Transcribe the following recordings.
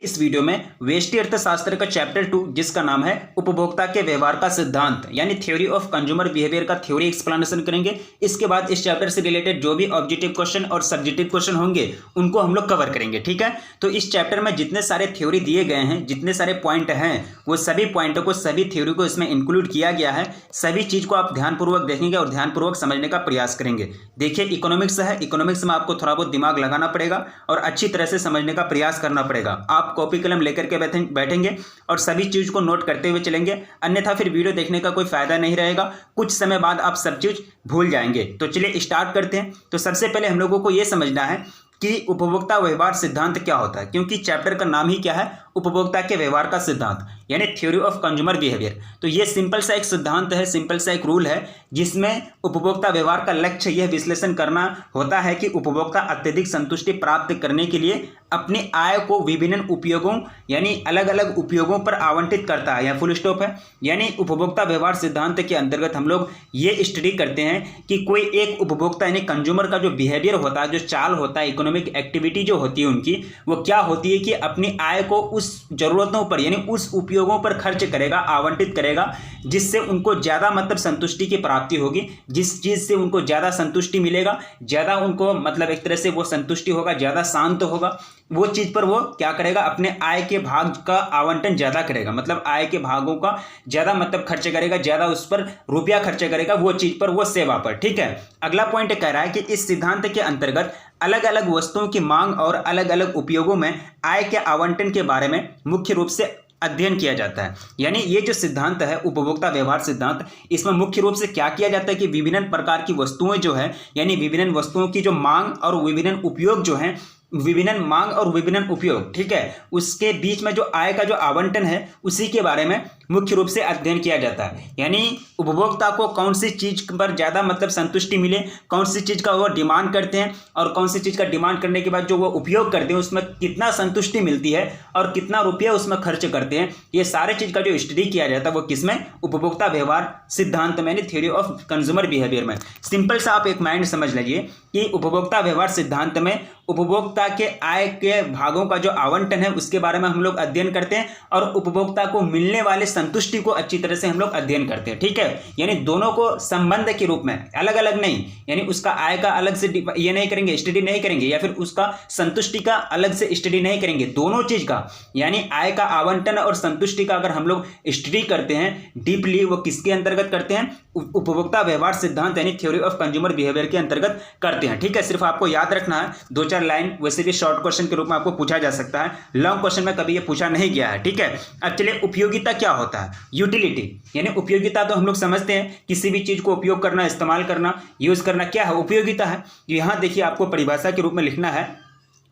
इस वीडियो में व्यष्टि अर्थशास्त्र का चैप्टर 2 जिसका नाम है उपभोक्ता के व्यवहार का सिद्धांत यानी थ्योरी ऑफ कंज्यूमर बिहेवियर का थ्योरी एक्सप्लेनेशन करेंगे। इसके बाद इस चैप्टर से रिलेटेड जो भी ऑब्जेक्टिव क्वेश्चन और सब्जेक्टिव क्वेश्चन होंगे उनको हम लोग कवर करेंगे। ठीक है, तो इस चैप्टर में जितने सारे थ्योरी दिए गए हैं, जितने सारे पॉइंट हैं, वो सभी पॉइंटों को, सभी थ्योरी को इसमें इंक्लूड किया गया है। सभी चीज को आप ध्यानपूर्वक देखेंगे और ध्यानपूर्वक समझने का प्रयास करेंगे। देखिए, इकोनॉमिक्स है, इकोनॉमिक्स में आपको थोड़ा बहुत दिमाग लगाना पड़ेगा और अच्छी तरह से समझने का प्रयास करना पड़ेगा। आप कॉपी कलम लेकर के बैठेंगे और सभी चीज को नोट करते हुए चलेंगे, अन्यथा फिर वीडियो देखने का कोई फायदा नहीं रहेगा। कुछ समय बाद आप सब चीज भूल जाएंगे। तो चलिए स्टार्ट करते हैं। तो सबसे पहले हम लोगों को यह समझना है कि उपभोक्ता व्यवहार सिद्धांत क्या होता है, क्योंकि चैप्टर का नाम ही क्या है, उपभोक्ता के व्यवहार का सिद्धांत यानी थ्योरी ऑफ कंज्यूमर बिहेवियर। तो ये सिंपल सा एक सिद्धांत है, सिंपल सा एक रूल है, जिसमें उपभोक्ता व्यवहार का लक्ष्य यह विश्लेषण करना होता है कि उपभोक्ता अत्यधिक संतुष्टि प्राप्त करने के लिए अपनी आय को विभिन्न उपयोगों यानी अलग अलग उपयोगों पर आवंटित करता है। या फुल स्टॉप है। यानी उपभोक्ता व्यवहार सिद्धांत के अंतर्गत हम लोग ये स्टडी करते हैं कि कोई एक उपभोक्ता यानी कंज्यूमर का जो बिहेवियर होता है, जो चाल होता है, इकोनॉमिक एक्टिविटी जो होती है उनकी, वो क्या होती है कि अपनी आय को उस जरूरतों पर यानी उस उपयोगों पर खर्च करेगा, आवंटित करेगा, जिससे उनको ज़्यादा मतलब संतुष्टि की प्राप्ति होगी। जिस चीज़ से उनको ज़्यादा संतुष्टि मिलेगा, ज़्यादा उनको मतलब एक तरह से वो संतुष्टि होगा, ज़्यादा शांत होगा, वो चीज़ पर वो क्या करेगा, अपने आय के भाग का आवंटन ज़्यादा करेगा। मतलब आय के भागों का ज़्यादा मतलब खर्च करेगा, ज़्यादा उस पर रुपया खर्च करेगा, वो चीज़ पर, वो सेवा पर। ठीक है, अगला पॉइंट कह रहा है कि इस सिद्धांत के अंतर्गत अलग अलग वस्तुओं की मांग और अलग अलग उपयोगों में आय के आवंटन के बारे में मुख्य रूप से अध्ययन किया जाता है। यानी ये जो सिद्धांत है उपभोक्ता व्यवहार सिद्धांत, इसमें मुख्य रूप से क्या किया जाता है कि विभिन्न प्रकार की वस्तुएं जो है यानी विभिन्न वस्तुओं की जो मांग और विभिन्न उपयोग जो है, विभिन्न मांग और विभिन्न उपयोग, ठीक है, उसके बीच में जो आय का जो आवंटन है उसी के बारे में मुख्य रूप से अध्ययन किया जाता है। यानी उपभोक्ता को कौन सी चीज पर ज्यादा मतलब संतुष्टि मिले, कौन सी चीज का वो डिमांड करते हैं और कौन सी चीज का डिमांड करने के बाद जो वो उपयोग करते हैं उसमें कितना संतुष्टि मिलती है और कितना रुपया उसमें खर्च करते हैं, ये सारे चीज का जो स्टडी किया जाता है वो किसमें, उपभोक्ता व्यवहार सिद्धांत में, थ्योरी ऑफ कंज्यूमर बिहेवियर में। सिंपल सा आप एक माइंड समझ लीजिए कि उपभोक्ता व्यवहार सिद्धांत में उपभोक्ता के आय के भागों का जो आवंटन है उसके बारे में हम लोग अध्ययन करते हैं और उपभोक्ता को मिलने वाले संतुष्टि को अच्छी तरह से हम लोग अध्ययन करते हैं। ठीक है, यानी दोनों को संबंध के रूप में, अलग अलग नहीं, यानी उसका आय का अलग से ये नहीं करेंगे, स्टडी नहीं करेंगे, या फिर उसका संतुष्टि का अलग से स्टडी नहीं करेंगे, दोनों चीज का यानी आय का आवंटन और संतुष्टि का अगर हम लोग स्टडी करते हैं डीपली, वो किसके अंतर्गत करते हैं, उपभोक्ता व्यवहार सिद्धांत यानी थ्योरी ऑफ कंज्यूमर बिहेवियर के अंतर्गत करते हैं। ठीक है, सिर्फ आपको याद रखना है, 2-4 लाइन, वैसे भी शॉर्ट क्वेश्चन के रूप में आपको पूछा जा सकता है, लॉन्ग क्वेश्चन में कभी ये पूछा नहीं गया है। ठीक है, अब चलिए उपयोगिता क्या होता है, यूटिलिटी यानी उपयोगिता तो हम लोग समझते हैं किसी भी चीज को उपयोग करना, इस्तेमाल करना, यूज करना, क्या है उपयोगिता है। यहां देखिए आपको परिभाषा के रूप में लिखना है,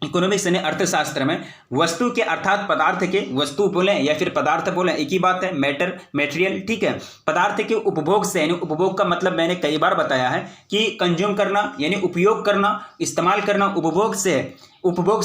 इकोनॉमिक्स यानी अर्थशास्त्र में वस्तु के अर्थात पदार्थ के, वस्तु बोले या फिर पदार्थ बोले एक ही बात है, मैटर, मटेरियल। ठीक है, पदार्थ के उपभोग से यानी उपभोग का मतलब मैंने कई बार बताया है कि कंज्यूम करना यानी उपयोग करना, इस्तेमाल करना, उपभोग से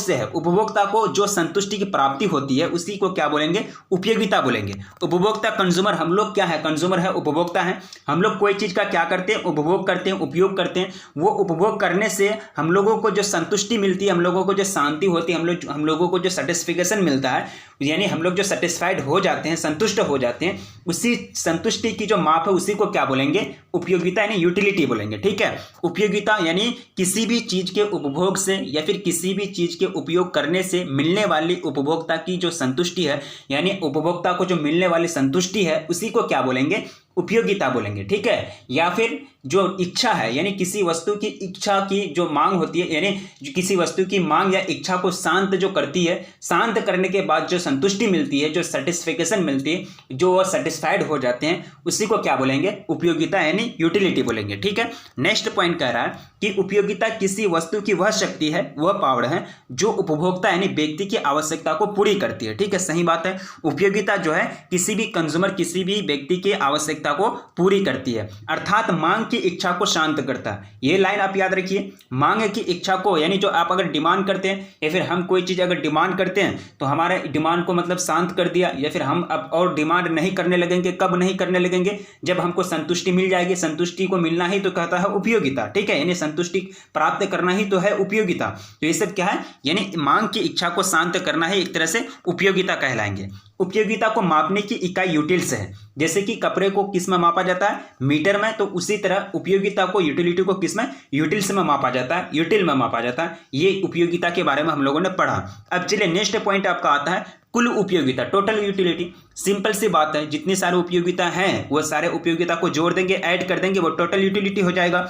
है। उपभोक्ता को जो संतुष्टि की प्राप्ति होती है उसी को क्या बोलेंगे, उपयोगिता बोलेंगे। उपभोक्ता कंज्यूमर, हम लोग क्या है, कंज्यूमर है, उपभोक्ता है। हम लोग कोई चीज का क्या करते हैं, उपभोग करते हैं, उपयोग करते हैं। वो उपभोग करने से हम लोगों को जो संतुष्टि मिलती है, हम लोगों को जो शांति होती है, हम लोगों को जो सेटिस्फिकेशन मिलता है, यानी हम लोग जो सेटिस्फाइड हो जाते हैं, संतुष्ट हो जाते हैं, उसी संतुष्टि की जो माप है उसी को क्या बोलेंगे, उपयोगिता यानी यूटिलिटी बोलेंगे। ठीक है, उपयोगिता यानी किसी भी चीज के उपभोग से या फिर किसी भी चीज के उपयोग करने से मिलने वाली उपभोक्ता की जो संतुष्टि है, यानी उपभोक्ता को जो मिलने वाली संतुष्टि है उसी को क्या बोलेंगे, उपयोगिता बोलेंगे। ठीक है, या फिर जो इच्छा है यानी किसी वस्तु की इच्छा की जो मांग होती है, यानी किसी वस्तु की मांग या इच्छा को शांत जो करती है, शांत करने के बाद जो संतुष्टि मिलती है, जो सेटिस्फिकेशन मिलती है, जो वो सेटिस्फाइड हो जाते हैं, उसी को क्या बोलेंगे, उपयोगिता यानी यूटिलिटी बोलेंगे। ठीक है, नेक्स्ट पॉइंट कह रहा है कि उपयोगिता किसी वस्तु की वह शक्ति है, वह पावर है जो उपभोक्ता यानी व्यक्ति की आवश्यकता को पूरी करती है। ठीक है, सही बात है, उपयोगिता जो है किसी भी कंज्यूमर, किसी भी व्यक्ति की आवश्यकता उपयोगिता को पूरी करती है, अर्थात मांग की इच्छा को शांत करता है। ये लाइन आप याद रखिए, मांग की इच्छा को, यानी जो आप अगर डिमांड करते हैं या फिर हम कोई चीज़ अगर डिमांड करते हैं तो हमारे डिमांड को मतलब शांत कर दिया, या फिर हम अब और डिमांड नहीं करने लगेंगे। कब नहीं करने लगेंगे? जब हमको संतुष्टि मिल जाएगी। संतुष्टि को मिलना ही तो कहता है उपयोगिता, ठीक है, यानी संतुष्टि प्राप्त करना ही तो है उपयोगिता। तो ये सब क्या है? यानी मांग की इच्छा को शांत करना ही एक तरह से उपयोगिता कहलाएंगे। उपयोगिता को मापने की इकाई यूटिल्स है। जैसे कि कपड़े को किस में मापा जाता है? मीटर में। तो उसी तरह उपयोगिता को, यूटिलिटी को किस में? यूटिल्स में मापा जाता है, यूटिल में मापा जाता है। ये उपयोगिता के बारे में हम लोगों ने पढ़ा। अब चलिए नेक्स्ट पॉइंट आपका आता है कुल उपयोगिता, टोटल यूटिलिटी। सिंपल सी बात है, जितनी सारी उपयोगिता हैं वो सारे उपयोगिता को जोड़ देंगे, ऐड कर देंगे, वो टोटल यूटिलिटी हो जाएगा,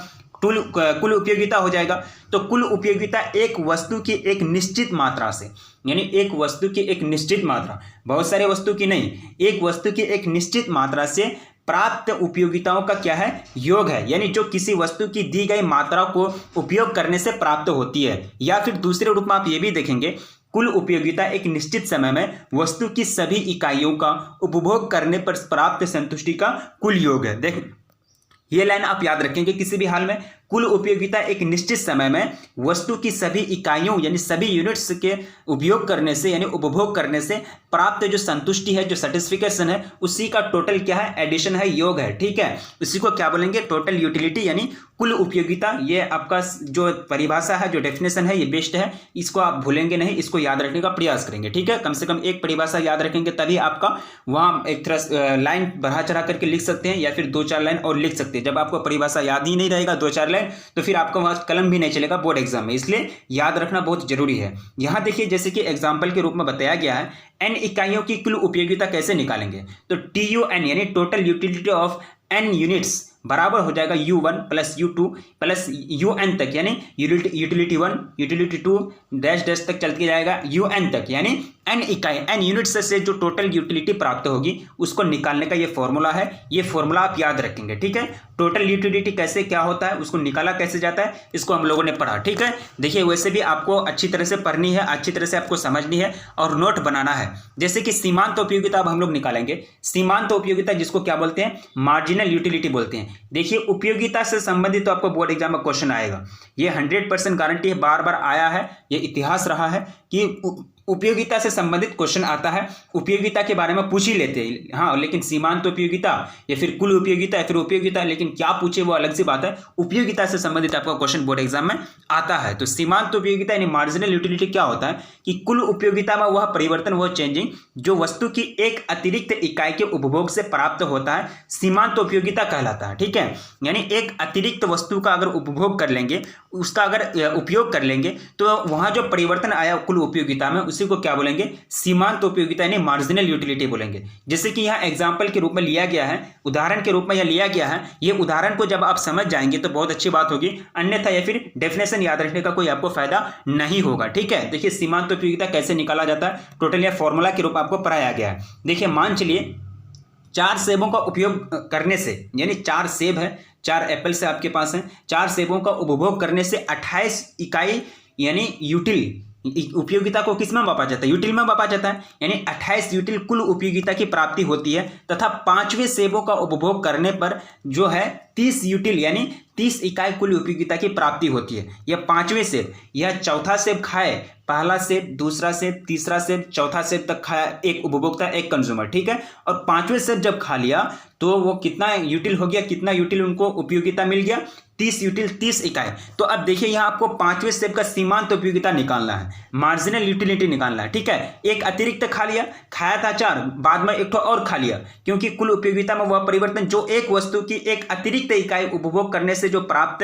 कुल उपयोगिता हो जाएगा। तो कुल उपयोगिता एक वस्तु की एक निश्चित मात्रा से, यानी एक वस्तु की एक निश्चित मात्रा, बहुत सारे वस्तु की नहीं, एक वस्तु की एक निश्चित मात्रा से प्राप्त उपयोगिताओं का क्या है? योग है। यानी जो किसी वस्तु की दी गई मात्रा को उपयोग करने से प्राप्त होती है। या फिर दूसरे रूप में आप ये भी देखेंगे, कुल उपयोगिता एक निश्चित समय में वस्तु की सभी इकाइयों का उपभोग करने पर प्राप्त संतुष्टि का कुल योग है। देख, ये लाइन आप याद रखेंगे किसी भी हाल में। कुल उपयोगिता एक निश्चित समय में वस्तु की सभी इकाइयों यानी सभी यूनिट्स के उपयोग करने से यानी उपभोग करने से प्राप्त जो संतुष्टि है, जो सेटिस्फिकेशन है, उसी का टोटल क्या है? एडिशन है, योग है, ठीक है। उसी को क्या बोलेंगे? टोटल यूटिलिटी यानी कुल उपयोगिता। ये आपका जो परिभाषा है, जो डेफिनेशन है, ये बेस्ट है। इसको आप भूलेंगे नहीं, इसको याद रखने का प्रयास करेंगे, ठीक है। कम से कम एक परिभाषा याद रखेंगे तभी आपका वहाँ एक तरह लाइन बढ़ा चढ़ा करके लिख सकते हैं, या फिर 2-4 लाइन और लिख सकते हैं। जब आपको परिभाषा याद ही नहीं रहेगा 2-4 लाइन, तो फिर आपका वहां कलम भी नहीं चलेगा बोर्ड एग्जाम में। इसलिए याद रखना बहुत जरूरी है। यहां देखिए, जैसे कि एग्जांपल के रूप में बताया गया है, n इकाइयों की कुल उपयोगिता कैसे निकालेंगे? तो TUN यानी total utility of n units बराबर हो जाएगा U1 plus U2 plus UN तक, यानी यूटिलिटी 1, यूटिलिटी 2 डैश डैश तक चलती जाएगा UN तक, यानी n इकाई, n यूनिट्स से जो टोटल यूटिलिटी प्राप्त होगी उसको निकालने का ये फॉर्मूला है। ये फॉर्मूला आप याद रखेंगे, ठीक है। टोटल यूटिलिटी कैसे क्या होता है, उसको निकाला कैसे जाता है, इसको हम लोगों ने पढ़ा, ठीक है। देखिए, वैसे भी आपको अच्छी तरह से पढ़नी है, अच्छी तरह से आपको समझनी है और नोट बनाना है। जैसे कि सीमांत उपयोगिता अब हम लोग निकालेंगे। सीमांत उपयोगिता जिसको क्या बोलते हैं? मार्जिनल यूटिलिटी बोलते हैं। देखिए, उपयोगिता से संबंधित तो आपको बोर्ड एग्जाम में क्वेश्चन आएगा, ये 100% गारंटी है, बार बार आया है, ये इतिहास रहा है कि उपयोगिता से संबंधित क्वेश्चन आता है। उपयोगिता के बारे में पूछ ही लेते हैं, हाँ, लेकिन सीमांत उपयोगिता या फिर कुल उपयोगिता या फिर उपयोगिता, लेकिन क्या पूछे वो अलग सी बात है। उपयोगिता से संबंधित आपका क्वेश्चन बोर्ड एग्जाम में आता है। तो सीमांत उपयोगिता यानी मार्जिनल यूटिलिटी क्या होता है कि कुल उपयोगिता में वह परिवर्तन, वह चेंजिंग जो वस्तु की एक अतिरिक्त इकाई के उपभोग से प्राप्त होता है, सीमांत उपयोगिता कहलाता है, ठीक है। यानी एक अतिरिक्त वस्तु का अगर उपभोग कर लेंगे, उसका अगर उपयोग कर लेंगे, तो वहां जो परिवर्तन आया कुल उपयोगिता में, उसी को क्या बोलेंगे? सीमांत उपयोगिता यानी मार्जिनल यूटिलिटी बोलेंगे। जैसे कि यहाँ एग्जांपल के रूप में लिया गया है, उदाहरण के रूप में यह लिया गया है। ये उदाहरण को जब आप समझ जाएंगे तो बहुत अच्छी बात होगी, अन्यथा या फिर डेफिनेशन याद रखने का कोई आपको फायदा नहीं होगा, ठीक है। देखिए, सीमांत उपयोगिता कैसे निकाला जाता है, टोटल या फॉर्मूला के रूप में आपको पढ़ाया गया है। देखिए, मान चलिए 4 सेबों का उपयोग करने से, यानी 4 सेब है, 4 एप्पल से आपके पास है, 4 सेबों का उपभोग करने से 28 इकाई यानी यूटिल, उपयोगिता को किस में मापा जाता है? यूटिल में मापा जाता है। यानी 28 यूटिल कुल उपयोगिता की प्राप्ति होती है, तथा 5वें सेबों का उपभोग करने पर जो है 30 यूटिल यानी 30 इकाई कुल उपयोगिता की प्राप्ति होती है। यह 5वें सेब, यह चौथा सेब खाए, पहला सेब, दूसरा सेब, तीसरा सेब, चौथा सेब तक खाया एक उपभोक्ता, एक कंज्यूमर, ठीक है। और 5वें सेब जब खा लिया तो वो कितना यूटिल हो गया? कितना यूटिल उनको उपयोगिता मिल गया? 30 यूटिल, 30 इकाई। तो अब देखिए, यहाँ आपको 5वें सेब का सीमांत उपयोगिता निकालना है, मार्जिनल यूटिलिटी निकालना है, ठीक है। एक अतिरिक्त खा लिया, खाया था 4, बाद में एक और खा लिया, क्योंकि कुल उपयोगिता में वह परिवर्तन जो एक वस्तु की एक अतिरिक्त इकाई उपभोग करने से जो प्राप्त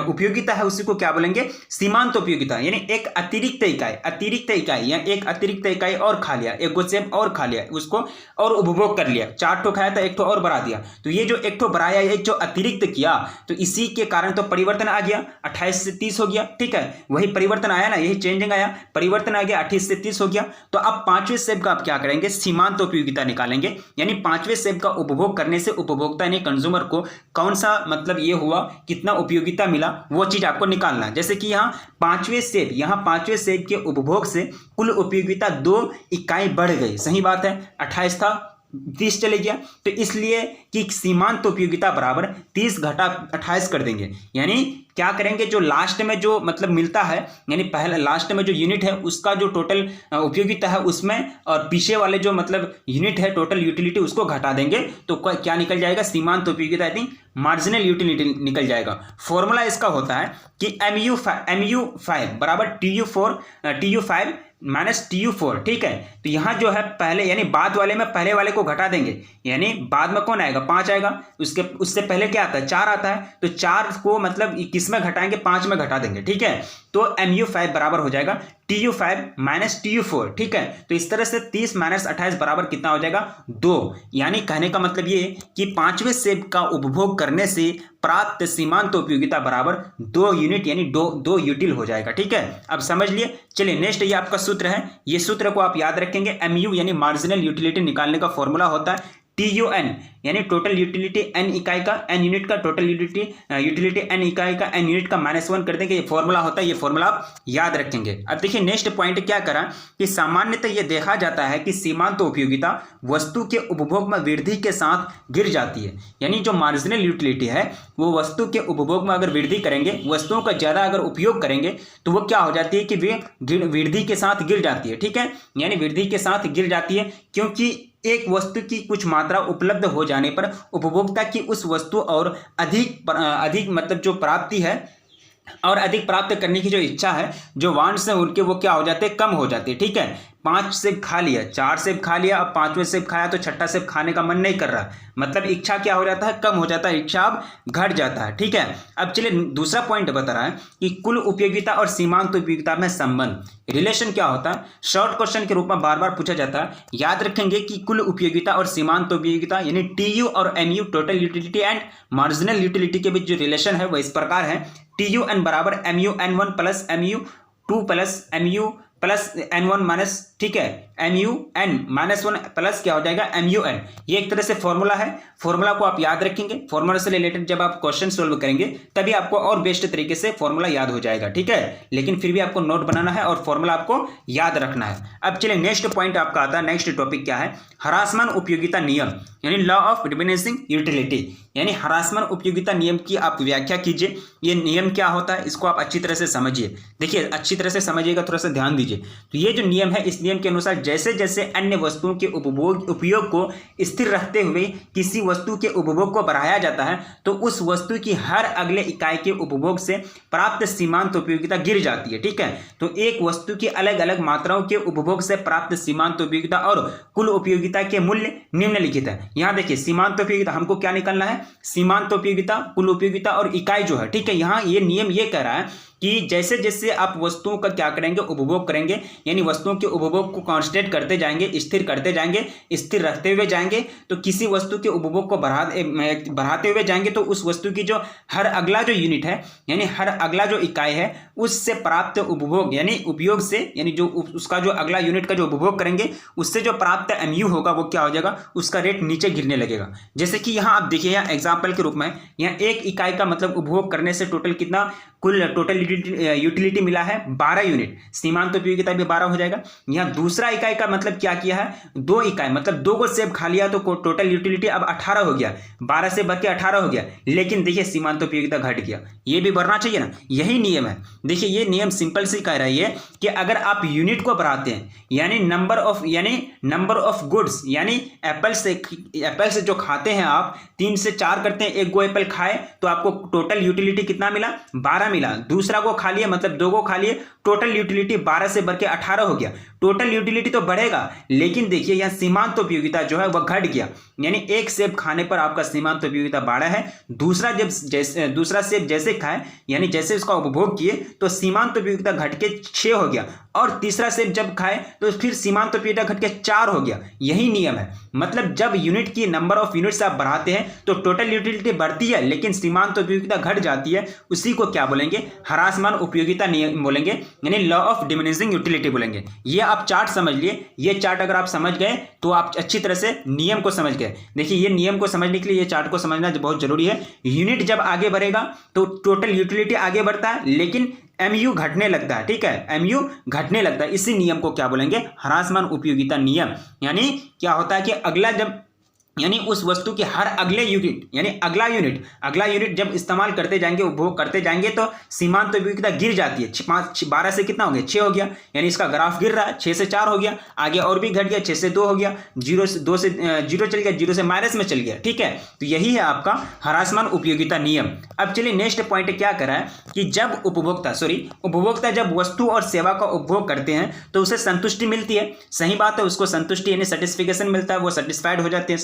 उपयोगिता है, उसी को क्या बोलेंगे? सीमांत उपयोगिता। यानी एक अतिरिक्त इकाई या एक अतिरिक्त इकाई और खा लिया, एक गो सेब और खा लिया, उसको और उपभोग कर लिया, 4 ठो खाया था, 1 ठो और बढ़ा दिया। तो ये जो 1 ठो बढ़ाया, एक जो अतिरिक्त किया, तो इसी के कारण तो परिवर्तन आ गया, 28 से 30 हो गया, ठीक है। वही परिवर्तन आया ना, यही चेंजिंग आया, परिवर्तन आ गया, 28 से 30 हो गया। तो अब 5वें सेब का आप क्या करेंगे? सीमांत उपयोगिता निकालेंगे। यानी 5वें सेब का उपभोग करने से उपभोक्ता यानी कंज्यूमर को कौन सा मतलब ये हुआ, कितना उपयोगिता मिला, वो चीज आपको निकालना है। जैसे कि यहाँ 5वें सेब के उपभोग से कुल उपयोगिता 2 इकाई बढ़ गई, सही बात है। 28 था, 30 चले गया, तो इसलिए कि सीमांत उपयोगिता बराबर 30 घटा 28 कर देंगे। यानी क्या करेंगे, जो लास्ट में जो मतलब मिलता है, यानी पहले लास्ट में जो यूनिट है उसका जो टोटल उपयोगिता है उसमें, और पीछे वाले जो मतलब यूनिट है टोटल यूटिलिटी उसको घटा देंगे, तो क्या निकल जाएगा, सीमांत उपयोगिता आई थिंक मार्जिनल यूटिलिटी निकल जाएगा। फॉर्मूला इसका होता है कि MU5 बराबर TU5 माइनस TU4, ठीक है। तो यहाँ जो है पहले यानी बाद वाले में पहले वाले को घटा देंगे, यानी बाद में कौन आएगा, 5 आएगा, उससे पहले क्या आता है, 4 आता है, तो 4 को मतलब किस में घटाएंगे, 5 में घटा देंगे, ठीक है। तो MU5 बराबर हो जाएगा TU5 माइनस TU4, ठीक है। तो इस तरह से 30 माइनस 28 बराबर कितना हो जाएगा, 2। यानी कहने का मतलब ये कि 5वें सेब का उपभोग करने से प्राप्त सीमांत उपयोगिता बराबर 2 यूनिट यानी 2 यूटिल हो जाएगा, ठीक है। अब समझ लिए। चलिए नेक्स्ट ये आपका सूत्र है, ये सूत्र को आप याद रखेंगे। MU यानी मार्जिनल यूटिलिटी निकालने का फॉर्मूला होता है TUN यानी टोटल यूटिलिटी n इकाई का, n यूनिट का, टोटल यूटिलिटी n इकाई का, n यूनिट का -1 कर देंगे, ये फॉर्मूला होता है, ये फॉर्मूला आप याद रखेंगे। अब देखिए नेक्स्ट पॉइंट क्या करा कि सामान्यतः ये देखा जाता है कि सीमांत उपयोगिता वस्तु के उपभोग में वृद्धि के साथ गिर जाती है। यानी जो मार्जिनल यूटिलिटी है वो वस्तु के उपभोग में अगर वृद्धि करेंगे, वस्तुओं का ज़्यादा अगर उपयोग करेंगे तो वो क्या हो जाती है कि वे वृद्धि के साथ गिर जाती है, ठीक है। यानी वृद्धि के साथ गिर जाती है क्योंकि एक वस्तु की कुछ मात्रा उपलब्ध हो जाने पर उपभोक्ता की उस वस्तु और अधिक मतलब जो प्राप्ति है और अधिक प्राप्त करने की जो इच्छा है, जो वांट्स है उनके, वो क्या हो जाते हैं, कम हो जाते हैं, ठीक है। 5 सेब खा लिया, 4 सेब खा लिया, अब 5वें सेब खाया तो 6ठा सेब खाने का मन नहीं कर रहा, मतलब इच्छा क्या हो जाता है, कम हो जाता है, इच्छा अब घट जाता है, ठीक है। अब चलिए दूसरा पॉइंट बता रहा है कि कुल उपयोगिता और सीमांत उपयोगिता में संबंध, रिलेशन क्या होता है, शॉर्ट क्वेश्चन के रूप में बार बार पूछा जाता है। याद रखेंगे कि कुल उपयोगिता और सीमांत उपयोगिता यानी TU और MU total utility and marginal utility के बीच जो रिलेशन है वो इस प्रकार है, TUN बराबर MUN1 plus MU2 plus MU plus N1 minus, ठीक है, MUN -1 प्लस क्या हो जाएगा MUN। ये एक तरह से फॉर्मूला है, फॉर्मूला को आप याद रखेंगे। फॉर्मूला से रिलेटेड जब आप क्वेश्चन सोल्व करेंगे तभी आपको और बेस्ट तरीके से फॉर्मूला याद हो जाएगा, ठीक है। लेकिन फिर भी आपको नोट बनाना है और फॉर्मूला आपको याद रखना है। अब चलिए नेक्स्ट पॉइंट आपका आता है, नेक्स्ट टॉपिक क्या है, ह्रासमान उपयोगिता नियम यानी लॉ ऑफ डिमिनिशिंग यूटिलिटी, यानी ह्रासमान उपयोगिता नियम की आप व्याख्या कीजिए। ये नियम क्या होता है इसको आप अच्छी तरह से समझिए। देखिए अच्छी तरह से समझिएगा, थोड़ा सा ध्यान दीजिए। तो ये जो नियम है, इस नियम के अनुसार जैसे जैसे अन्य वस्तुओं के उपयोग को स्थिर रखते हुए किसी वस्तु के उपभोग को बढ़ाया जाता है तो उस वस्तु की हर अगले इकाई के उपभोग से प्राप्त सीमांत उपयोगिता गिर जाती है, ठीक है। तो एक वस्तु की अलग अलग मात्राओं के उपभोग से प्राप्त सीमांत उपयोगिता और कुल उपयोगिता के मूल्य निम्नलिखित है। यहाँ देखिए सीमांत उपयोगिता हमको क्या निकालना है, सीमांत उपयोगिता, कुल उपयोगिता और इकाई जो है, ठीक है। यहाँ ये नियम ये कह रहा है कि जैसे जैसे आप वस्तुओं का क्या करेंगे, उपभोग करेंगे, यानी वस्तुओं के उपभोग को कांस्टेंट करते जाएंगे, स्थिर करते जाएंगे, स्थिर रखते हुए जाएंगे, तो किसी वस्तु के उपभोग को बढ़ाते हुए जाएंगे तो उस वस्तु की जो हर अगला जो यूनिट है यानी हर अगला जो इकाई है उससे प्राप्त उपभोग यानी उपयोग से, यानी जो उसका जो अगला यूनिट का जो उपभोग करेंगे उससे जो प्राप्त MU होगा वो क्या हो जाएगा, उसका रेट नीचे गिरने लगेगा। जैसे कि यहाँ आप देखिए, यहाँ एग्जाम्पल के रूप में यहाँ एक इकाई का मतलब उपभोग करने से टोटल कितना, कुल टोटल यूटिलिटी मिला है 12 यूनिट, सीमांत उपयोगिता भी 12 हो जाएगा। यहाँ दूसरा इकाई का मतलब क्या किया है, 2 इकाई मतलब 2 को सेब खा लिया तो टोटल यूटिलिटी अब 18 हो गया, 12 से बढ़ के 18 हो गया। लेकिन देखिए सीमांत उपयोगिता घट गया, ये भी बढ़ना चाहिए ना, यही नियम है। देखिए ये नियम सिंपल से कह रही है कि अगर आप यूनिट को बढ़ाते हैं यानी नंबर ऑफ गुड्स, यानी एप्पल से जो खाते हैं आप 3 से 4 करते हैं, 1 गो एप्पल खाए तो आपको टोटल यूटिलिटी कितना मिला, 12 मिला। दूसरा को खा लिए मतलब 2 को खा लिए, टोटल यूटिलिटी 12 से बढ़ के 18 हो गया। टोटल यूटिलिटी तो बढ़ेगा लेकिन देखिए यहाँ सीमांत उपयोगिता जो है वह घट गया, यानी 1 सेब खाने पर आपका सीमांत उपयोगिता 12 है। दूसरा सेब जैसे खाए यानी जैसे उसका उपभोग किए तो सीमांत उपयोगिता घट के 6 हो गया, और तीसरा सेब जब खाए तो फिर सीमांत उपयोगिता घट के 4 हो गया। यही नियम है, मतलब जब यूनिट की नंबर ऑफ यूनिट्स आप बढ़ाते हैं तो टोटल यूटिलिटी बढ़ती है लेकिन सीमांत उपयोगिता घट जाती है, उसी को क्या बोलेंगे, ह्रासमान उपयोगिता नियम बोलेंगे, यानी लॉ ऑफ डिमिनिशिंग यूटिलिटी बोलेंगे। ये आप चार्ट समझ लिए, ये चार्ट अगर आप समझ गए तो आप अच्छी तरह से नियम को समझ गए। देखिए ये नियम को समझने के लिए ये चार्ट को समझना बहुत जरूरी है। यूनिट जब आगे बढ़ेगा तो टोटल यूटिलिटी आगे बढ़ता है, लेकिन एमयू घटने लगता है। ठीक है, एमयू घटने लगता है। इसी नियम को क्या बोलेंगे? ह्रासमान उपयोगिता नियम। यानी क्या होता है कि अगला जब यानी उस वस्तु के हर अगले यूनिट यानी अगला यूनिट जब इस्तेमाल करते जाएंगे, उपभोग करते जाएंगे तो सीमांत उपयोगिता गिर जाती है। 12 से कितना हो गया? 6 हो गया। यानी इसका ग्राफ गिर रहा है, 6 से 4 हो गया, आगे और भी घट गया, 6 से 2 हो गया, 0 से 2 से 0 चल गया, 0 से माइनस में चल गया। ठीक है, तो यही है आपका ह्रासमान उपयोगिता नियम। अब चलिए नेक्स्ट पॉइंट क्या करा है कि जब उपभोक्ता जब वस्तु और सेवा का उपभोग करते हैं तो उसे संतुष्टि मिलती है। सही बात है, उसको संतुष्टि यानी सेटिस्फिकेशन मिलता है, वो सेटिस्फाइड हो जाते हैं,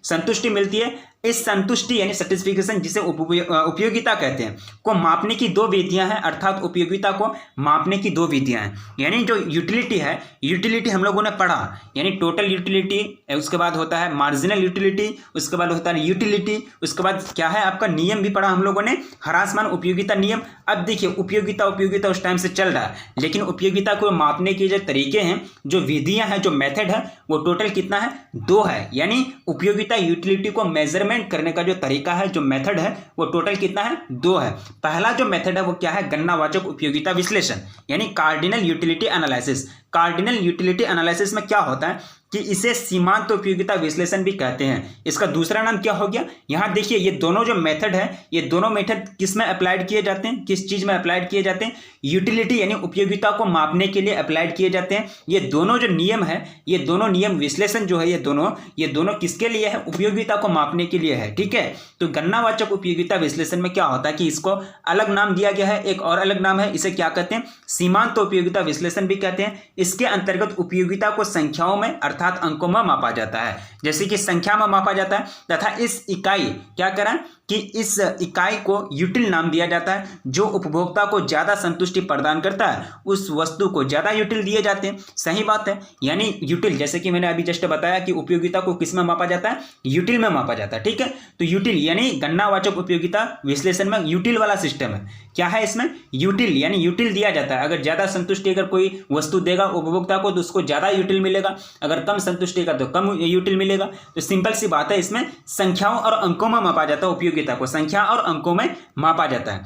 संतुष्टि मिलती है। इस संतुष्टि यानी सेटिस्फिकेशन, जिसे उपयोगिता कहते हैं, को मापने की 2 विधियां हैं। अर्थात उपयोगिता को मापने की 2 विधियां हैं। यानी जो यूटिलिटी है, यूटिलिटी हम लोगों ने पढ़ा, यानी टोटल यूटिलिटी, उसके बाद होता है मार्जिनल यूटिलिटी, उसके बाद होता है यूटिलिटी, उसके बाद क्या है आपका नियम भी पढ़ा हम लोगों ने, ह्रासमान उपयोगिता नियम। अब देखिए उपयोगिता उस टाइम से चल रहा है, लेकिन उपयोगिता को मापने के जो तरीके हैं, जो विधियां हैं, जो मेथड है, वो टोटल कितना है? 2 है। यानी उपयोगिता यूटिलिटी को मेजरमेंट करने का जो तरीका है, जो मेथड है, वो टोटल कितना है? 2 है। पहला जो मेथड है वो क्या है? गणनावाचक उपयोगिता विश्लेषण यानी cardinal utility analysis. Cardinal utility analysis में क्या होता है कि इसे सीमांत उपयोगिता विश्लेषण भी कहते हैं। इसका दूसरा नाम क्या हो गया? यहां देखिए ये दोनों जो मेथड है, ये दोनों मेथड किस में अप्लाइड किए जाते हैं? किस चीज में अप्लाइड किए जाते हैं? यूटिलिटी यानी उपयोगिता को मापने के लिए अप्लाइड किए जाते हैं। ये दोनों जो नियम है, ये दोनों नियम विश्लेषण जो है, ये दोनों किसके लिए है? उपयोगिता को मापने के लिए है। ठीक है, तो गणनावाचक उपयोगिता विश्लेषण में क्या होता है कि इसको अलग नाम दिया गया है, एक और अलग नाम है, इसे क्या कहते हैं? सीमांत उपयोगिता विश्लेषण भी कहते हैं। इसके अंतर्गत उपयोगिता को संख्याओं में अर्थात अंकों में मापा जाता है, जैसे कि संख्या में मापा जाता है, तथा इस इकाई क्या करें कि इस इकाई को यूटिल नाम दिया जाता है। जो उपभोक्ता को ज्यादा संतुष्टि प्रदान करता है, उस वस्तु को ज्यादा यूटिल दिए जाते हैं। सही बात है, यानी यूटिल, जैसे कि मैंने अभी जस्ट बताया कि उपयोगिता को किस में मापा जाता है? यूटिल में मापा जाता है। ठीक है, तो यूटिल यानी गणनावाचक उपयोगिता विश्लेषण में यूटिल वाला सिस्टम है। क्या है इसमें? यूटिल, यानी यूटिल दिया जाता है। अगर ज्यादा संतुष्टि अगर कोई वस्तु देगा उपभोक्ता को तो उसको ज्यादा यूटिल मिलेगा, अगर कम संतुष्टि का तो कम यूटिल मिलेगा। तो सिंपल सी बात है, इसमें संख्याओं और अंकों में मापा जाता है। उपयोगिता को संख्या और अंकों में मापा जाता है।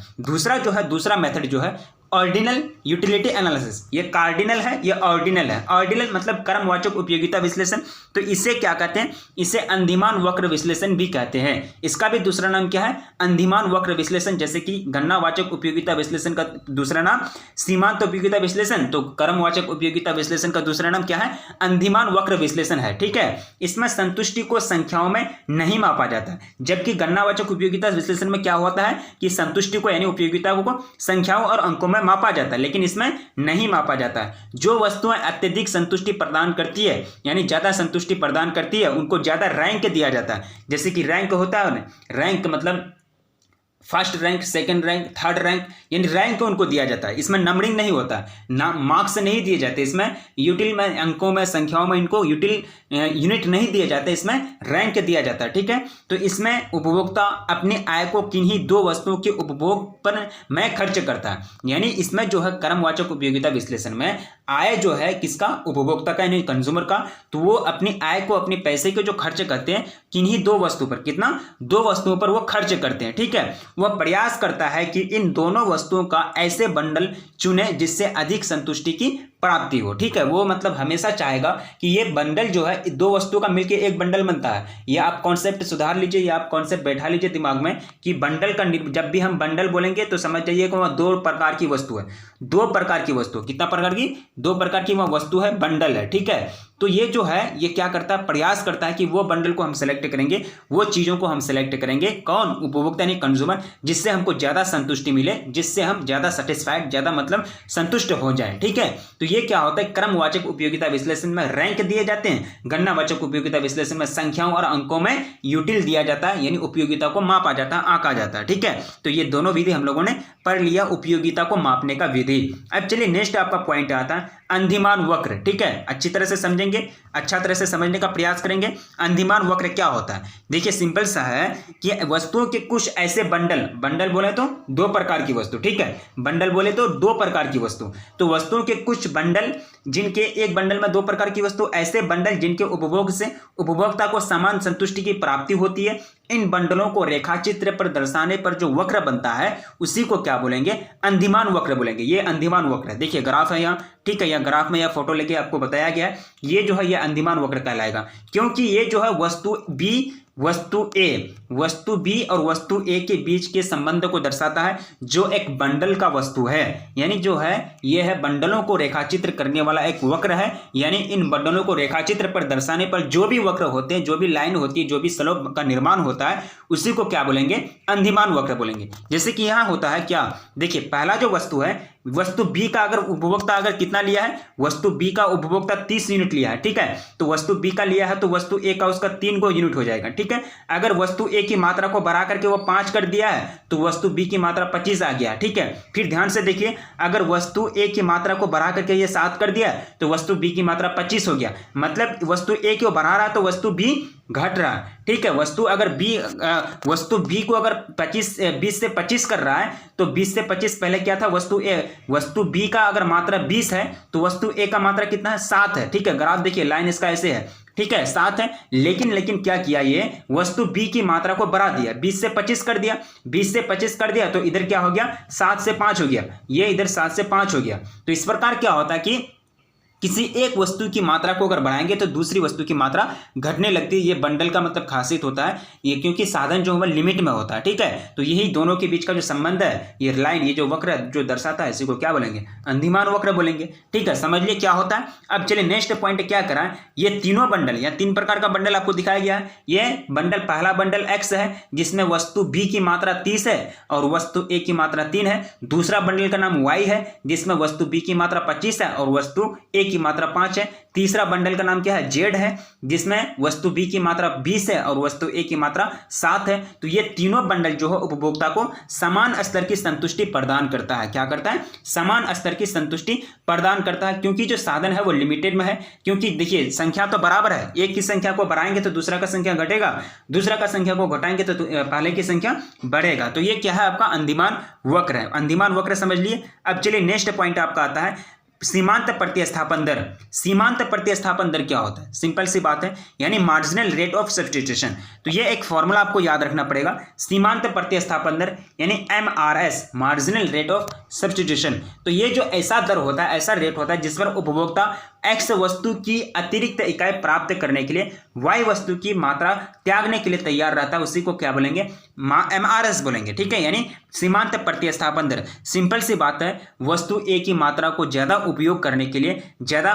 दूसरा मेथड जो है ऑर्डिनल यूटिलिटी एनालिसिस। ये कार्डिनल है, ये ऑर्डिनल है। ऑर्डिनल मतलब क्रमवाचक उपयोगिता विश्लेषण, तो इसे क्या कहते हैं? इसे अंधिमान वक्र विश्लेषण भी कहते हैं। इसका भी दूसरा नाम क्या है? अंधिमान वक्र विश्लेषण। जैसे कि गणनावाचक उपयोगिता विश्लेषण का दूसरा नाम सीमांत उपयोगिता विश्लेषण, तो क्रमवाचक उपयोगिता विश्लेषण का दूसरा नाम क्या है? अंधिमान वक्र विश्लेषण है। ठीक है, इसमें संतुष्टि को संख्याओं में नहीं मापा जाता, जबकि गणनावाचक उपयोगिता विश्लेषण में क्या होता है कि संतुष्टि को यानी उपयोगिता को संख्याओं और अंकों में मापा जाता है, लेकिन इसमें नहीं मापा जाता है। जो वस्तुएं अत्यधिक संतुष्टि प्रदान करती है यानी ज्यादा संतुष्टि प्रदान करती है, उनको ज्यादा रैंक दिया जाता है। जैसे कि रैंक होता है, रैंक मतलब first rank, second rank, third rank, यानी रैंक उनको दिया जाता है। इसमें नंबरिंग नहीं होता, ना मार्क्स नहीं दिए जाते। इसमें यूटिल में, अंकों में, संख्याओं में इनको यूटिल यूनिट नहीं दिए जाते, इसमें रैंक दिया जाता है। ठीक है, तो इसमें उपभोक्ता अपनी आय को किन्हीं 2 वस्तुओं के उपभोग पर में खर्च करता है। यानी इसमें जो है क्रमवाचक उपयोगिता विश्लेषण में आय जो है किसका? उपभोक्ता का यानी कंज्यूमर का, तो वो अपनी आय को, अपने पैसे के जो खर्च करते हैं किन्हीं 2 वस्तु पर, कितना? 2 वस्तुओं पर वो खर्च करते हैं। ठीक है, वह प्रयास करता है कि इन दोनों वस्तुओं का ऐसे बंडल चुने जिससे अधिक संतुष्टि की प्राप्ति हो। ठीक है, वो मतलब हमेशा चाहेगा कि ये बंडल जो है 2 वस्तुओं का मिलकर एक बंडल बनता है। ये आप कॉन्सेप्ट सुधार लीजिए, या आप कॉन्सेप्ट बैठा लीजिए दिमाग में कि बंडल का, जब भी हम बंडल बोलेंगे तो समझ जाइए कि वह 2 प्रकार की वस्तु है। 2 प्रकार की वस्तु, कितना प्रकार की? 2 प्रकार की वह वस्तु है, बंडल है। ठीक है, तो ये जो है ये क्या करता है? प्रयास करता है कि वो बंडल को हम सेलेक्ट करेंगे, वो चीजों को हम सेलेक्ट करेंगे। कौन? उपभोक्ता यानी कंज्यूमर, जिससे हमको ज्यादा संतुष्टि मिले, जिससे हम ज्यादा सेटिस्फाइड, ज्यादा मतलब संतुष्ट हो जाए। ठीक है, तो ये क्या होता है? क्रमवाचक उपयोगिता विश्लेषण में रैंक दिए जाते हैं, गणनावाचक उपयोगिता विश्लेषण में संख्याओं और अंकों में यूटिल दिया जाता है, यानी उपयोगिता को मापा जाता है, आंका जाता है। ठीक है, तो ये दोनों विधि हम लोगों ने पढ़ लिया, उपयोगिता को मापने का विधि। अब चलिए नेक्स्ट आपका पॉइंट आता है अंधिमान वक्र। ठीक है, अच्छी तरह से समझेंगे, अच्छा तरह से समझने का प्रयास करेंगे। अंधिमान वक्र क्या होता है? देखिए सिंपल सा है कि वस्तुओं के कुछ ऐसे बंडल बोले तो 2 प्रकार की वस्तु। ठीक है, बंडल बोले तो 2 प्रकार की वस्तु, तो वस्तुओं के कुछ बंडल जिनके एक बंडल में दो प्रकार की वस्तु, ऐसे बंडल जिनके उपभोग से उपभोक्ता को समान संतुष्टि की प्राप्ति होती है। इन बंडलों को रेखाचित्र पर दर्शाने पर जो वक्र बनता है उसी को क्या बोलेंगे, अंधिमान वक्र बोलेंगे। ये अंधिमान वक्र है, देखिए ग्राफ है यहाँ, ठीक है, यहाँ ग्राफ में यह फोटो लेके आपको बताया गया है, ये जो है ये अंधिमान वक्र कहलाएगा, क्योंकि ये जो है वस्तु बी, वस्तु बी और वस्तु ए के बीच के संबंध को दर्शाता है, जो एक बंडल का वस्तु है, यानी जो है ये है बंडलों को रेखाचित्र करने वाला एक वक्र है। यानी इन बंडलों को रेखाचित्र पर दर्शाने पर जो भी वक्र होते हैं, जो भी लाइन होती है, जो भी स्लोप का निर्माण होता है, उसी को क्या बोलेंगे, अंधिमान वक्र बोलेंगे। जैसे कि यहाँ होता है क्या, देखिए पहला जो वस्तु है, वस्तु बी का अगर उपभोक्ता अगर कितना लिया है, वस्तु बी का उपभोक्ता 30 यूनिट लिया है, ठीक है, तो वस्तु बी का लिया है तो वस्तु ए का उसका 3 को यूनिट हो जाएगा, ठीक है। अगर वस्तु ए की मात्रा को बढ़ा करके वो 5 कर दिया है तो वस्तु बी की मात्रा 25 आ गया, ठीक है। फिर ध्यान से देखिए, अगर वस्तु ए की मात्रा को बढ़ा करके ये 7 कर दिया तो वस्तु बी की मात्रा 25 हो गया, मतलब वस्तु ए को बढ़ा रहा तो वस्तु बी घट रहा है, ठीक है। वस्तु बी को अगर 20 से 25 कर रहा है तो 20 से 25 पहले क्या था, वस्तु बी का अगर मात्रा 20 है तो वस्तु ए का मात्रा कितना है, 7 है, ठीक है। ग्राफ देखिए, लाइन इसका ऐसे है, ठीक है, 7 है। लेकिन क्या किया, ये वस्तु बी की मात्रा को बढ़ा दिया, 20 से 25 कर दिया, 20 से 25 कर दिया तो इधर क्या हो गया, 7 से 5 हो गया, ये इधर 7 से 5 हो गया। तो इस प्रकार क्या होता है कि किसी एक वस्तु की मात्रा को अगर बढ़ाएंगे तो दूसरी वस्तु की मात्रा घटने लगती है। ये बंडल का मतलब खासियत होता है ये, क्योंकि साधन जो है लिमिट में होता है, ठीक है। तो यही दोनों के बीच का जो संबंध है, ये लाइन, ये जो वक्र जो दर्शाता है, इसी को क्या बोलेंगे, अंधिमान वक्र बोलेंगे, ठीक है। समझ लिए क्या होता है। अब चलिए नेक्स्ट पॉइंट क्या करा है, ये तीनों बंडल या 3 प्रकार का बंडल आपको दिखाया गया है। ये बंडल, पहला बंडल एक्स है जिसमें वस्तु बी की मात्रा 30 है और वस्तु ए की मात्रा 3 है। दूसरा बंडल का नाम वाई है जिसमें वस्तु बी की मात्रा 25 है और वस्तु ए की मात्रा 5 है। तीसरा बंडल का नाम क्या है, जेड है, जिसमें वस्तु बी की मात्रा 20 है और वस्तु ए की मात्रा 7 है। तो ये तीनों बंडल जो है उपभोक्ता को समान स्तर की संतुष्टि प्रदान करता है। क्या करता है, समान स्तर की संतुष्टि प्रदान करता है, क्योंकि जो साधन है वो लिमिटेड में है। क्योंकि देखिए संख्या तो बराबर है, एक की संख्या को बढ़ाएंगे तो दूसरा का संख्या घटेगा, दूसरा का संख्या को घटाएंगे तो पहले की संख्या बढ़ेगा। तो ये क्या है, आपका अंधिमान वक्र है। अंधिमान वक्र समझ लिए। अब चलिए नेक्स्ट पॉइंट आपका आता है सीमांत प्रतिस्थापन दर। सीमांत प्रतिस्थापन दर क्या होता है, सिंपल सी बात है, यानी मार्जिनल रेट ऑफ सब्स्टिट्यूशन। तो ये एक फॉर्मूला आपको याद रखना पड़ेगा, सीमांत प्रतिस्थापन दर यानी MRS, marginal rate of substitution. तो ये जो ऐसा दर होता है, ऐसा रेट होता है जिस पर उपभोक्ता X वस्तु की अतिरिक्त इकाई प्राप्त करने के लिए Y वस्तु की मात्रा त्यागने के लिए तैयार रहता है, उसी को क्या बोलेंगे, MRS बोलेंगे, ठीक है। यानी सीमांत प्रतिस्थापन दर, सिंपल सी बात है, वस्तु ए की मात्रा को ज्यादा उपयोग करने के लिए, ज्यादा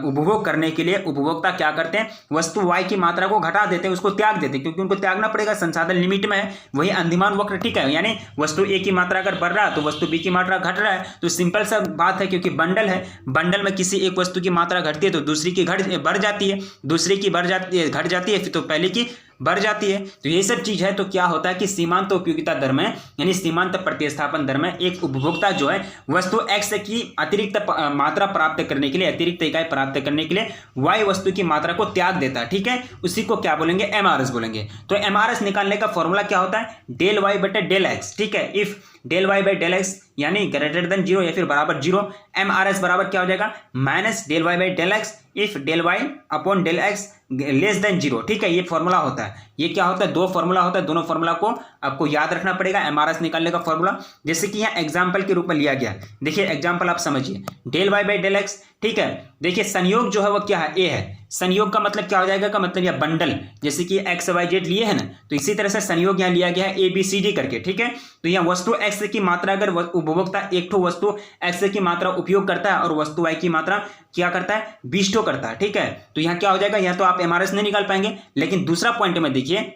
उपभोग करने के लिए उपभोक्ता क्या करते हैं, वस्तु वाई की मात्रा को घटा देते हैं, उसको त्याग देते हैं, क्योंकि उनको त्यागना पड़ेगा, संसाधन लिमिट में है। वही अंधिमान वक्र, ठीक है। यानी वस्तु ए की मात्रा अगर बढ़ रहा है तो वस्तु बी की मात्रा घट रहा है। तो सिंपल सा बात है, क्योंकि बंडल है, बंडल में किसी एक वस्तु की मात्रा घटती है तो दूसरी की बढ़ जाती है, दूसरी की घट जाती है, फिर तो पहले की बढ़ जाती है। तो ये सब चीज है। तो क्या होता है कि सीमांत उपयोगिता दर में यानी सीमांत प्रतिस्थापन दर में एक उपभोक्ता जो है वस्तु X की अतिरिक्त मात्रा प्राप्त करने के लिए, अतिरिक्त इकाई प्राप्त करने के लिए Y वस्तु की मात्रा को त्याग देता है, ठीक है। उसी को क्या बोलेंगे, MRS बोलेंगे। तो MRS निकालने का फॉर्मूला क्या होता है, डेल वाई बटे डेल एक्स, ठीक है। If del y by del x यानी ग्रेटर देन 0 या फिर बराबर 0, MRS बराबर क्या हो जाएगा, minus del y by del x if del y upon del x less than 0, ठीक है। ये फॉर्मूला होता है। ये क्या होता है, दो फॉर्मूला होता है, दोनों फॉर्मूला को आपको याद रखना पड़ेगा, MRS निकालने का फॉर्मूला। जैसे कि यहाँ एग्जाम्पल के रूप में लिया गया, देखिए एग्जाम्पल आप समझिए, del y by del x, ठीक है। देखिए संयोग जो है वो क्या है, ए है। संयोग का मतलब क्या हो जाएगा, का मतलब यह बंडल, जैसे कि एक्स वाई जेड लिए है ना, तो इसी तरह से संयोग यहाँ लिया गया है ABCD करके, ठीक है। तो यहाँ वस्तु X की मात्रा, अगर उपभोक्ता एक ठो वस्तु X की मात्रा उपयोग करता है और वस्तु Y की मात्रा क्या करता है, 20 ठो करता है, ठीक है। तो यहाँ क्या हो जाएगा, यहाँ तो आप MRS नहीं निकाल पाएंगे। लेकिन दूसरा पॉइंट में देखिए,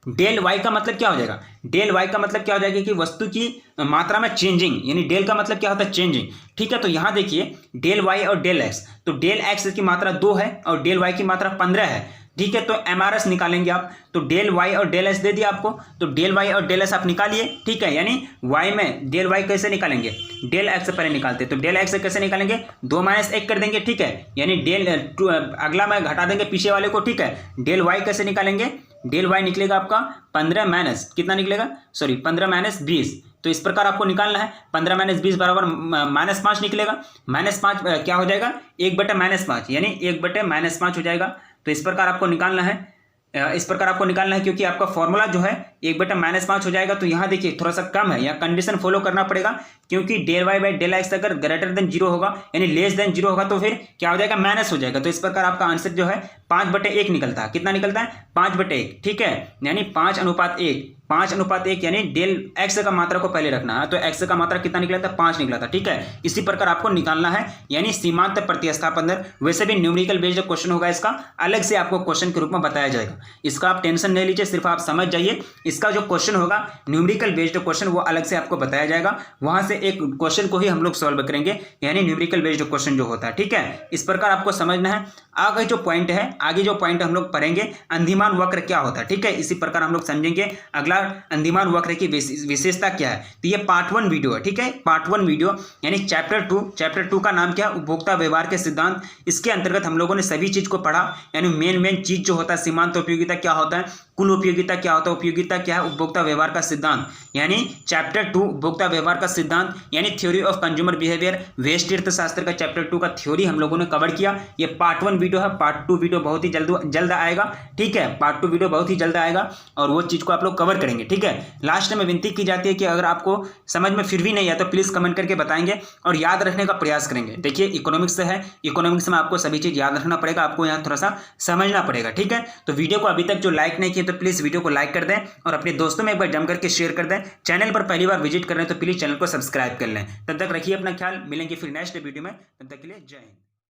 डेल वाई का मतलब क्या हो जाएगा, डेल वाई का मतलब क्या हो जाएगा कि वस्तु की मात्रा में चेंजिंग, यानी डेल का मतलब क्या होता है, चेंजिंग, ठीक है। तो यहाँ देखिए डेल वाई और डेल एक्स, तो डेल एक्स की मात्रा 2 है और डेल वाई की मात्रा 15 है, ठीक है। तो MRS निकालेंगे आप, तो डेल वाई और डेल एस दे दिया आपको, तो डेल वाई और डेल एस आप निकालिए, ठीक है। यानी वाई में डेल वाई कैसे निकालेंगे, डेल एक्स से पहले निकालते, तो डेल एक्स से कैसे निकालेंगे, 2 - 1 कर देंगे, ठीक है। यानी डेल अगला में घटा देंगे पीछे वाले को, ठीक है। डेल वाई कैसे निकालेंगे, डेल वाई निकलेगा आपका 15 माइनस कितना निकलेगा, सॉरी 15 - 20, तो इस प्रकार आपको निकालना है। 15 माइनस 20 बराबर -5 निकलेगा। -5 क्या हो जाएगा, 1/-5 यानी 1/-5 हो जाएगा। तो इस प्रकार आपको निकालना है, इस प्रकार आपको निकालना है, क्योंकि आपका फॉर्मूला जो है 1/-5 हो जाएगा। तो यहाँ देखिए थोड़ा सा कम है, यहाँ कंडीशन फॉलो करना पड़ेगा, क्योंकि del y by del x अगर ग्रेटर देन 0 होगा यानी लेस देन 0 होगा तो फिर क्या हो जाएगा, माइनस हो जाएगा। तो इस प्रकार आपका आंसर जो है 5/1 निकलता है। कितना निकलता है, 5/1, ठीक है, यानी 5:1, 5:1 यानी डेल एक्स का मात्रा को पहले रखना है। तो एक्स का मात्रा कितना निकला था, 5 निकला था, ठीक है। इसी प्रकार आपको निकालना है, यानी सीमांत प्रतिस्थापन दर। वैसे भी न्यूमेरिकल बेस्ड जो क्वेश्चन होगा इसका अलग से आपको क्वेश्चन के रूप में बताया जाएगा, इसका आप टेंशन नहीं लीजिए, सिर्फ आप समझ जाइए। इसका जो क्वेश्चन होगा न्यूमेरिकल बेस्ड क्वेश्चन वो अलग से आपको बताया जाएगा, वहां से एक क्वेश्चन को ही हम लोग सॉल्व करेंगे, यानी न्यूमेरिकल बेस्ड क्वेश्चन जो होता है, ठीक है। इस प्रकार आपको समझना है। आगे जो पॉइंट हम लोग पढ़ेंगे अंधिमान वक्र क्या होता है, ठीक है। इसी प्रकार हम लोग समझेंगे अगला अंधिमान वक्र की विशेषता क्या है। तो ये पार्ट 1 वीडियो है, ठीक है, पार्ट 1 वीडियो यानी चैप्टर 2 का नाम क्या है, उपभोक्ता व्यवहार के सिद्धांत। इसके अंतर्गत हम लोगों ने सभी चीज को पढ़ा, यानी मेन चीज जो होता है, सीमांत उपयोगिता क्या होता है, कुल उपयोगिता क्या होता है, उपयोगिता क्या है, उपभोक्ता व्यवहार का सिद्धांत, यानी चैप्टर 2 उपभोक्ता व्यवहार का सिद्धांत, यानी थ्योरी ऑफ कंज्यूमर बिहेवियर, व्यष्टि अर्थशास्त्र का चैप्टर 2 का थ्योरी हम लोगों ने कवर किया। ये पार्ट 1 वीडियो है, पार्ट 2 वीडियो बहुत ही जल्द आएगा, ठीक है, पार्ट 2 वीडियो बहुत ही जल्द आएगा और वो चीज को आप लोग कवर करेंगे, ठीक है। लास्ट में विनती की जाती है कि अगर आपको समझ में फिर भी नहीं आया तो प्लीज कमेंट करके बताएंगे और याद रखने का प्रयास करेंगे। देखिए इकोनॉमिक्स है, इकोनॉमिक्स में आपको सभी चीज याद रखना पड़ेगा, आपको यहाँ थोड़ा सा समझना पड़ेगा, ठीक है। तो वीडियो को अभी तक जो लाइक नहीं किया तो प्लीज वीडियो को लाइक कर दें और अपने दोस्तों में एक बार जम करके शेयर कर दें। चैनल पर पहली बार विजिट कर रहे हैं तो प्लीज चैनल को सब्सक्राइब कर लें। तब तक रखिए अपना ख्याल, मिलेंगे फिर नेक्स्ट वीडियो में, तब तक के लिए जय हिंद।